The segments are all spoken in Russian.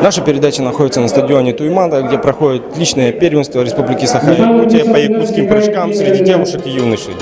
Наша передача находится на стадионе Туймада, где проходит личное первенство Республики Саха Якутия по якутским прыжкам среди девушек и юношей.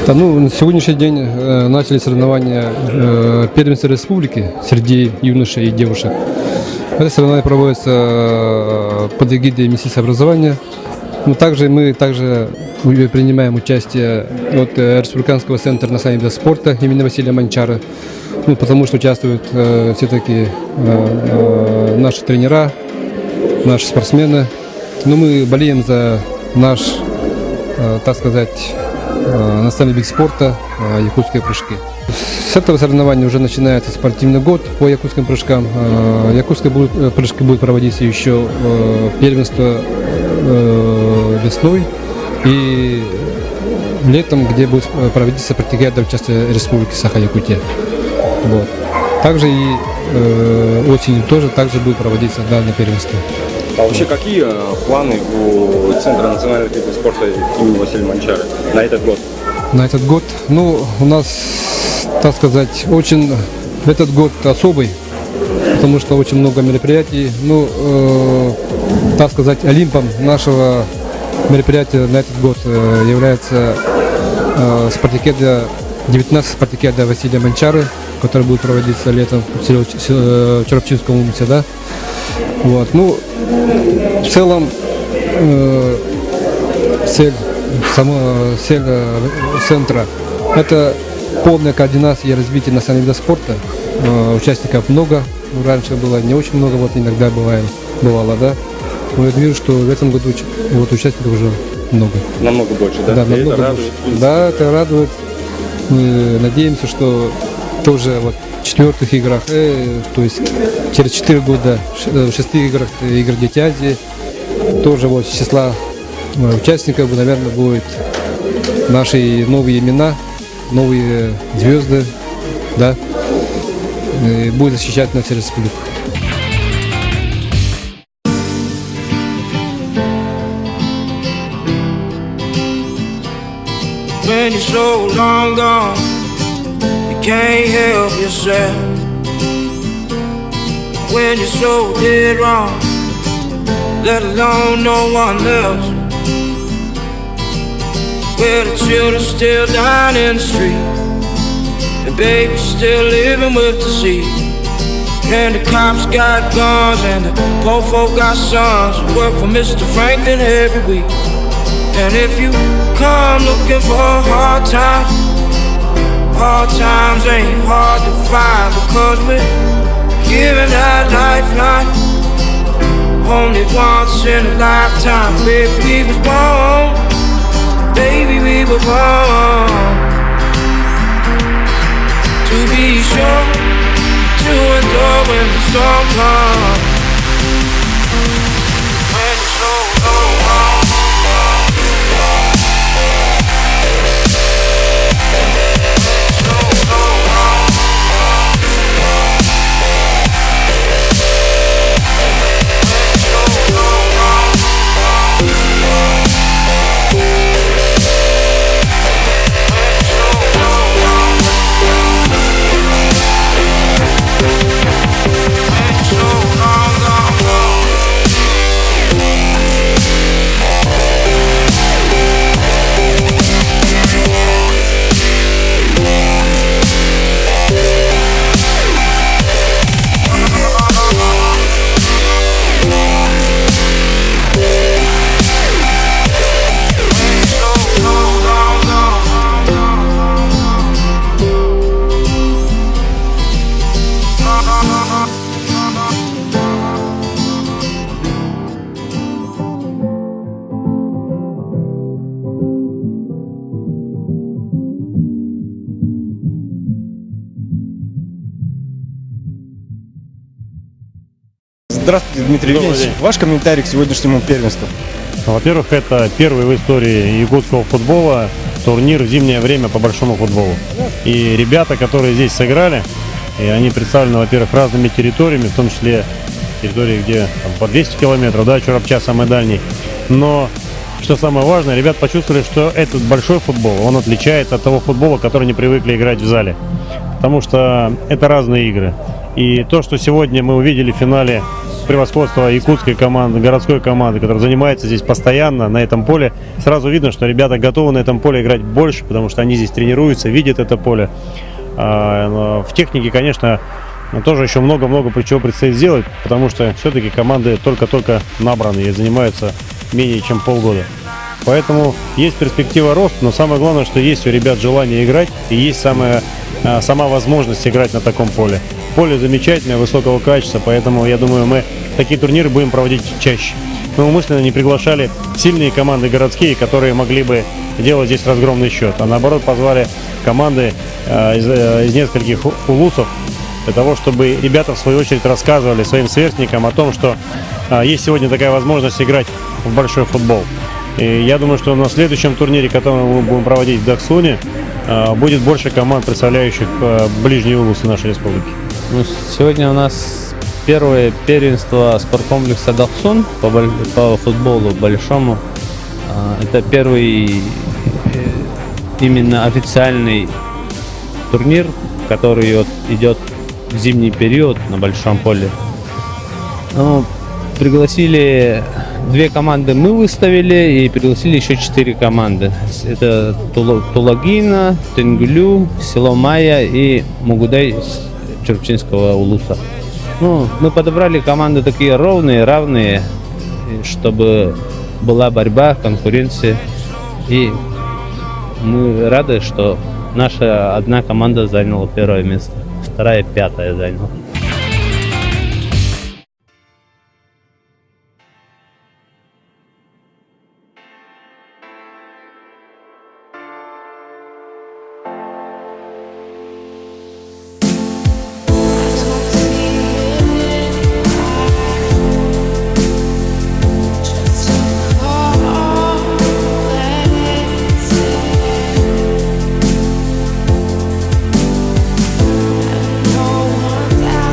На сегодняшний день начали соревнования первенства республики среди юношей и девушек. Это соревнование проводится под эгидой Министерства образования. Но также мы принимаем участие от Республиканского центра национального вида спорта имени Василия Манчара, потому что участвуют все-таки наши тренера, наши спортсмены. Но мы болеем за наш, так сказать, национальный вид спорта якутские прыжки. С этого соревнования уже начинается спортивный год по якутским прыжкам. Якутские прыжки будут проводиться еще первенство весной и летом, где будет проводиться спартакиада в части Республики Саха Якутия. Вот. Также и осенью тоже будет проводиться данное первенство. А вообще какие планы у Центра национального вида спорта имени Василия Манчара на этот год? На этот год, у нас, так сказать, этот год особый, потому что очень много мероприятий. Так сказать, олимпом нашего мероприятия на этот год является спартакиада, 19 спартакиада Василия Манчары, который будет проводиться летом в Черопчинском улице, да? Вот. В целом цель центра – это полная координация и развитие национального вида спорта. Участников много, раньше было не очень много, иногда бывало, да. Но я вижу, что в этом году участников уже много. Намного больше, да? Да, намного больше. Да, это радует. Мы надеемся, что тоже в четвертых играх, то есть через 4 года в 6 играх игр Дети Азии, тоже с числа участников, наверное, будут наши новые имена, новые звезды, да, и будет защищать на всю республику. When you're so long gone, you can't help yourself. When you're so dead wrong, let alone no one else. Where the children still down in the street, and babies still living with disease. And the cops got guns, and the poor folk got sons who work for Mr. Franklin every week. And if you come looking for hard times, ain't hard to find, because we're giving that lifeline only once in a lifetime. Baby, we was born, baby, we were born to be sure to endure when the storm comes. When the snow comes. Здравствуйте, Дмитрий Евгеньевич. Ваш комментарий к сегодняшнему первенству? Во-первых, это первый в истории якутского футбола турнир в зимнее время по большому футболу. И ребята, которые здесь сыграли, и они представлены, во-первых, разными территориями, в том числе территории, где там, по 200 километров, да, Чурапча самый дальний. Но, что самое важное, ребята почувствовали, что этот большой футбол, он отличается от того футбола, который они привыкли играть в зале. Потому что это разные игры. И то, что сегодня мы увидели в финале, превосходство якутской команды, городской команды, которая занимается здесь постоянно на этом поле, сразу видно, что ребята готовы на этом поле играть больше, потому что они здесь тренируются, видят это поле. В технике, конечно, тоже еще много-много чего предстоит сделать, потому что все-таки команды только-только набраны и занимаются менее чем полгода. Поэтому есть перспектива роста, но самое главное, что есть у ребят желание играть и есть сама возможность играть на таком поле. Поле замечательное, высокого качества, поэтому я думаю, мы такие турниры будем проводить чаще. Мы умышленно не приглашали сильные команды городские, которые могли бы делать здесь разгромный счет, а наоборот позвали команды из нескольких улусов для того, чтобы ребята в свою очередь рассказывали своим сверстникам о том, что есть сегодня такая возможность играть в большой футбол. И я думаю, что на следующем турнире, который мы будем проводить в Дахсуне, будет больше команд, представляющих ближние улусы нашей республики. Сегодня у нас первое первенство спорткомплекса Дахсун по футболу большому. Это первый именно официальный турнир, который идет в зимний период на большом поле. Пригласили 2 команды, мы выставили, и пригласили еще 4 команды. Это Тулагина, Тенгулю, село Майя и Мугудай Чурчинского улуса. Мы подобрали команды такие равные, чтобы была борьба, конкуренция. И мы рады, что наша одна команда заняла 1-е место, 2-я 5-е заняла. No one's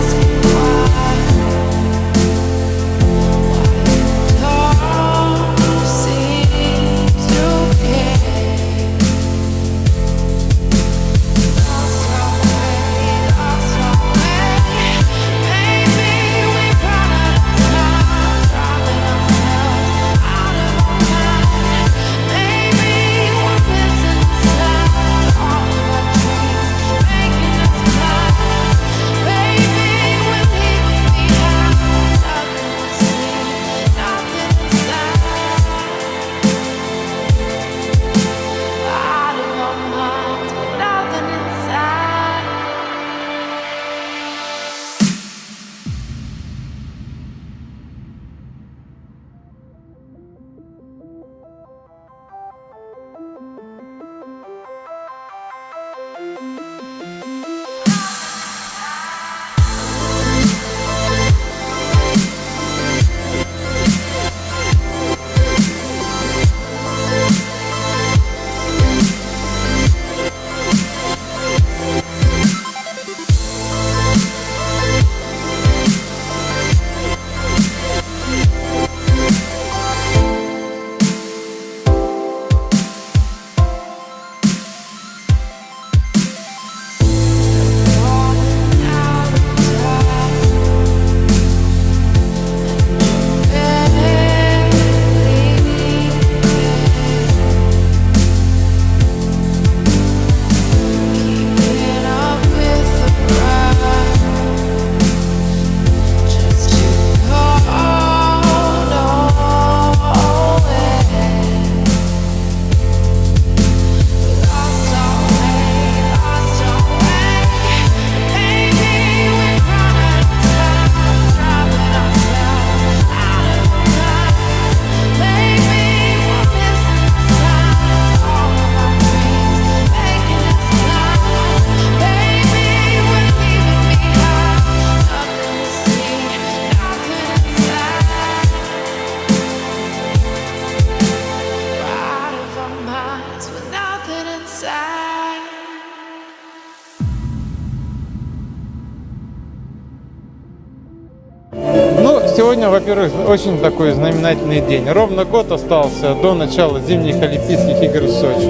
Сегодня, во-первых, очень такой знаменательный день. Ровно год остался до начала зимних Олимпийских игр в Сочи.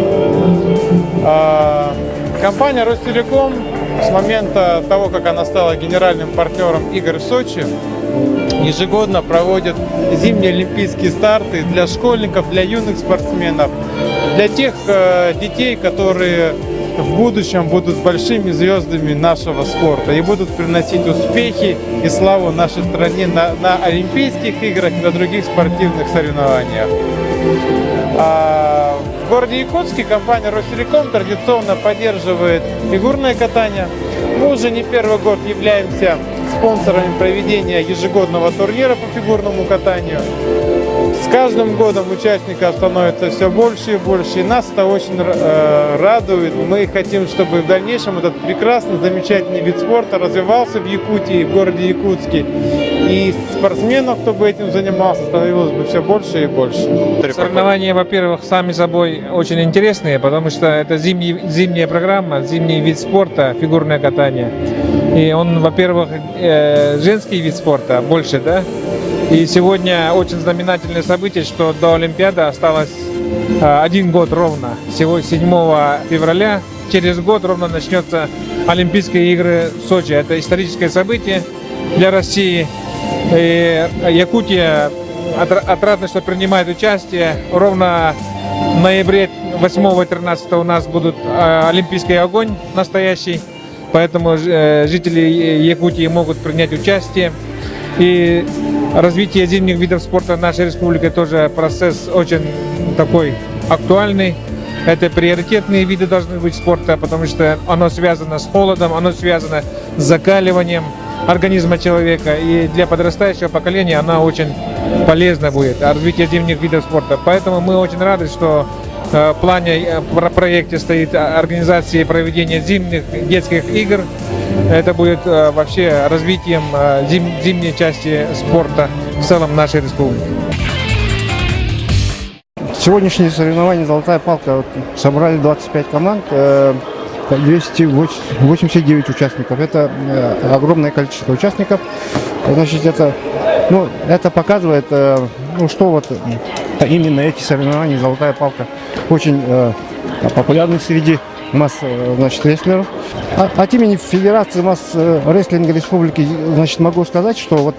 Компания Ростелеком с момента того, как она стала генеральным партнером игр в Сочи, ежегодно проводит зимние олимпийские старты для школьников, для юных спортсменов, для тех детей, которые в будущем будут большими звездами нашего спорта и будут приносить успехи и славу нашей стране на Олимпийских играх и на других спортивных соревнованиях. В городе Якутске компания Ростелеком традиционно поддерживает фигурное катание. Мы уже не первый год являемся спонсорами проведения ежегодного турнира по фигурному катанию. С каждым годом участников становится все больше и больше, и нас это очень радует. Мы хотим, чтобы в дальнейшем этот прекрасный, замечательный вид спорта развивался в Якутии, в городе Якутске. И спортсменов, кто бы этим занимался, становилось бы все больше и больше. Соревнования, во-первых, сами собой очень интересные, потому что это зимняя программа, зимний вид спорта, фигурное катание. И он, во-первых, женский вид спорта больше, да? И сегодня очень знаменательное событие, что до Олимпиады осталось 1 год ровно. Всего 7 февраля, через год ровно начнется Олимпийские игры в Сочи. Это историческое событие для России. И Якутия отрадно, что принимает участие. Ровно в ноябре 8 и 13 у нас будут Олимпийский огонь настоящий. Поэтому жители Якутии могут принять участие. И развитие зимних видов спорта в нашей республике тоже процесс очень такой актуальный. Это приоритетные виды должны быть спорта, потому что оно связано с холодом, оно связано с закаливанием организма человека. И для подрастающего поколения оно очень полезно будет, развитие зимних видов спорта. Поэтому мы очень рады, что в плане проекте стоит организация и проведение зимних детских игр. Это будет вообще развитием зимней части спорта в целом нашей республики. Сегодняшние соревнования «Золотая палка» собрали 25 команд, 289 участников. Это огромное количество участников. Значит, это показывает, что вот именно эти соревнования «Золотая палка» очень популярны среди мас-рестлеров. От имени Федерации мас-рестлинга Республики, значит, могу сказать, что вот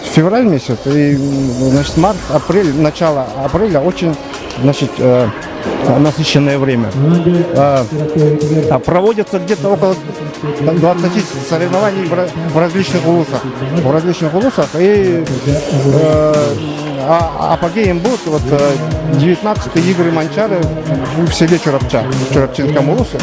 февраль месяц и, значит, март, апрель, начало апреля очень, значит, насыщенное время. Проводятся где-то около 20 соревнований в различных улусах. И апогеем будут вот 19-е игры Манчары в селе Чурапча, в Чурапчинском улусе.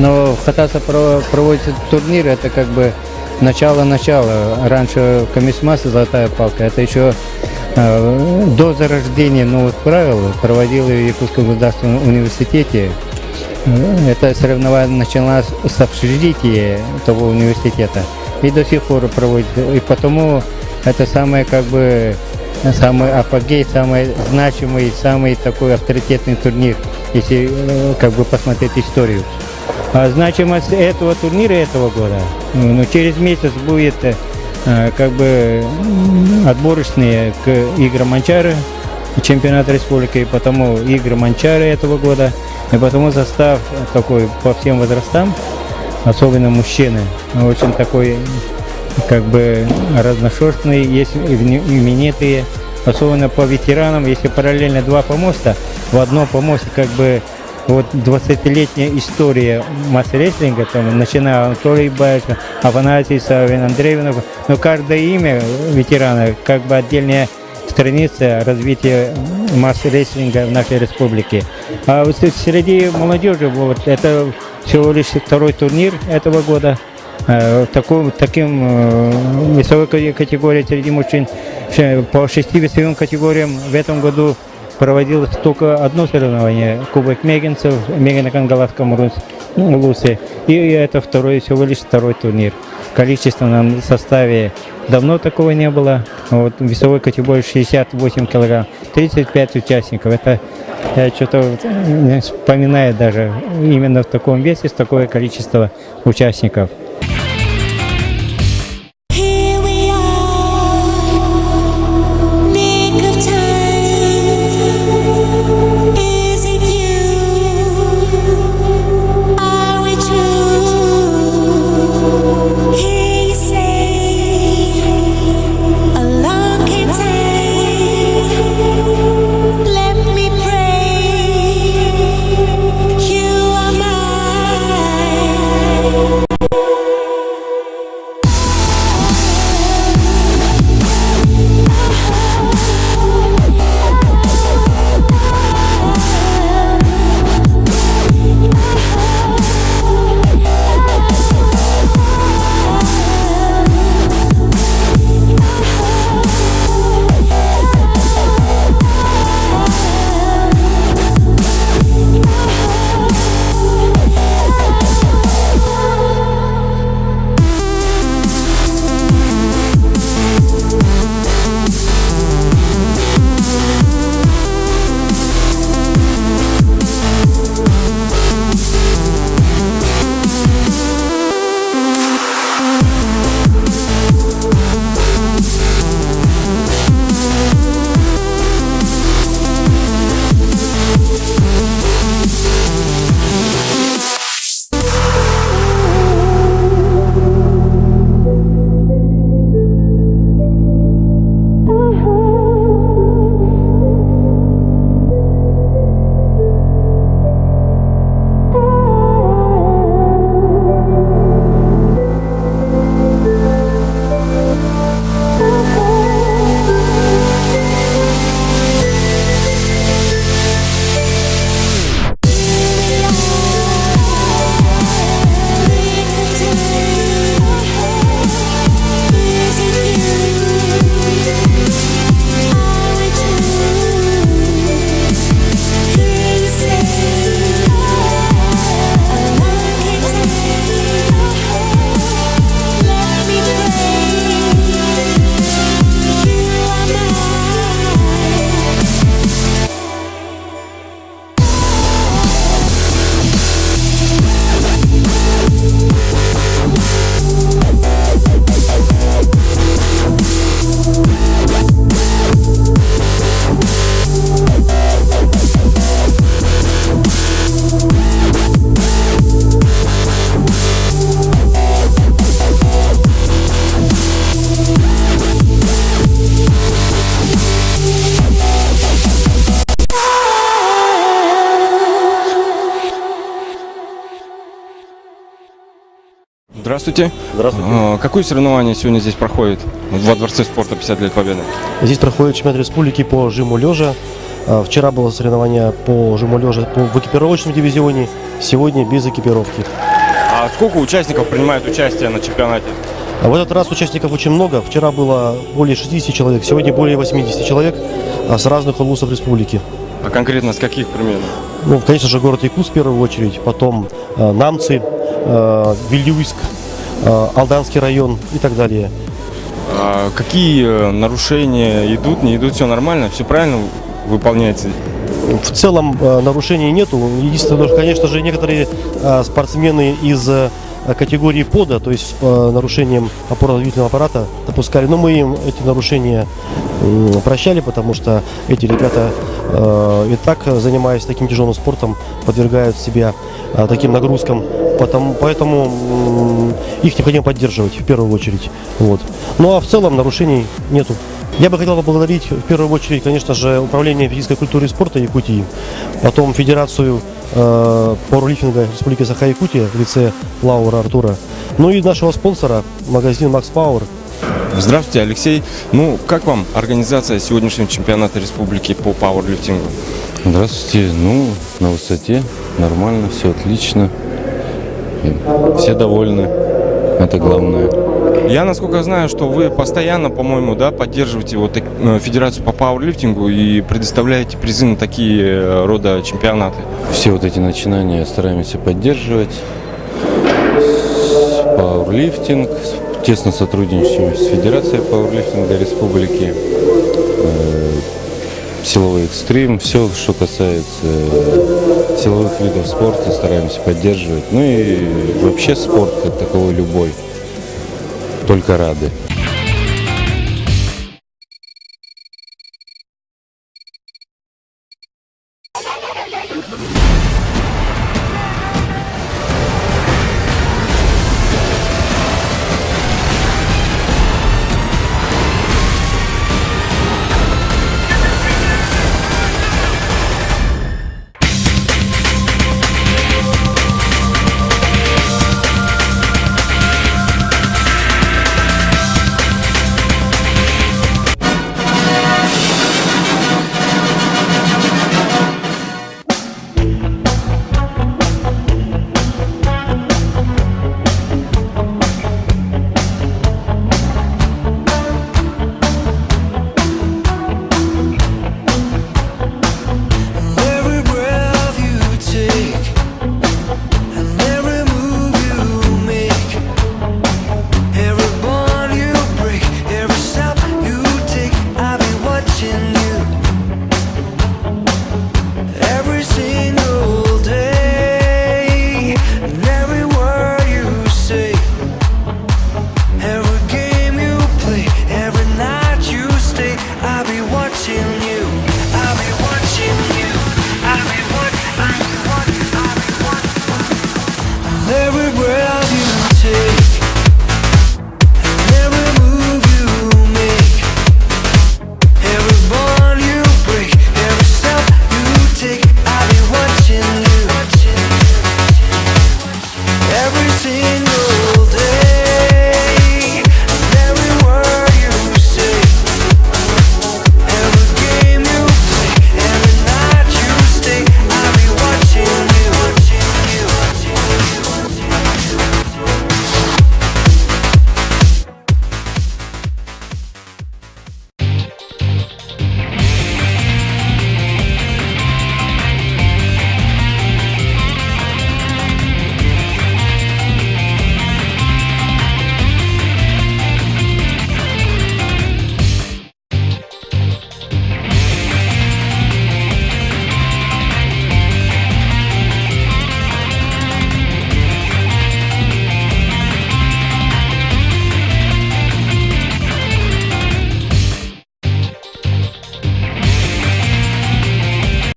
Но в Хатаса проводится турнир, это как бы начало. Раньше комиссмасса «Золотая палка», это еще до зарождения новых правил проводил в Якутском государственном университете. Это соревнование началось с общежития того университета и до сих пор проводит. И потому это самый апогей, самый значимый, самый такой авторитетный турнир, если как бы посмотреть историю. А значимость этого турнира этого года, через месяц будет как бы отборочные к играм Манчары, чемпионат республики, и потому игры Манчары этого года, и потому состав такой по всем возрастам, особенно мужчины, очень такой как бы разношерстный, есть именитые, особенно по ветеранам, если параллельно два помоста, в одном помосте как бы вот 20-летняя история мас-рестлинга, там, начиная Анатолий Баевич, Афанасий Савин, Андрей Винов, но каждое имя ветерана как бы отдельная страница развития масс-рестлинга в нашей республике. А вот среди молодежи вот, это всего лишь второй турнир этого года. Таким весовой категории среди мужчин по 6 весовым категориям в этом году проводилось только одно соревнование, кубок мегенцев, Мегана Кангаласком Лусе, и это всего лишь второй турнир. В количественном составе давно такого не было. Вот, в весовой категории 68 килограмм, 35 участников. Это я что-то не вспоминаю даже именно в таком весе, с такое количество участников. Здравствуйте. Здравствуйте. Какое соревнование сегодня здесь проходит во Дворце спорта 50 лет Победы? Здесь проходит чемпионат республики по жиму лёжа. Вчера было соревнование по жиму лёжа в экипировочном дивизионе. сегодня без экипировки. А сколько участников принимает участие на чемпионате? А в этот раз участников очень много. Вчера было более 60 человек, сегодня более 80 человек с разных улусов республики. А конкретно с каких примерно? Ну, конечно же, город Якутск в первую очередь, потом Намцы, Вильюйск, Алданский район и так далее. А какие нарушения идут, не идут, все нормально, все правильно выполняется? В целом нарушений нету. Единственное, что, конечно же, некоторые спортсмены из категории пода, то есть с нарушением опорно-двигательного аппарата допускали. Но мы им эти нарушения прощали, потому что эти ребята и так, занимаясь таким тяжелым спортом, подвергают себя таким нагрузкам. Поэтому их необходимо поддерживать в первую очередь. Вот. Ну а в целом нарушений нету. Я бы хотел поблагодарить в первую очередь, конечно же, Управление физической культуры и спорта Якутии, потом Федерацию пауэрлифтинга Республики Саха Якутия в лице Лаура Артура, ну и нашего спонсора, магазин Макс Пауэр. Здравствуйте, Алексей. Ну, как вам организация сегодняшнего чемпионата республики по пауэрлифтингу? Здравствуйте. Ну, на высоте, нормально, все отлично. И все довольны. Это главное. Я, насколько знаю, что вы постоянно, по-моему, да, поддерживаете вот Федерацию по пауэрлифтингу и предоставляете призы на такие рода чемпионаты. Все вот эти начинания стараемся поддерживать. Пауэрлифтинг, тесно сотрудничаем с Федерацией пауэрлифтинга Республики, силовой экстрим, все, что касается силовых видов спорта, стараемся поддерживать. Ну и вообще спорт как таковой любой. Только рады.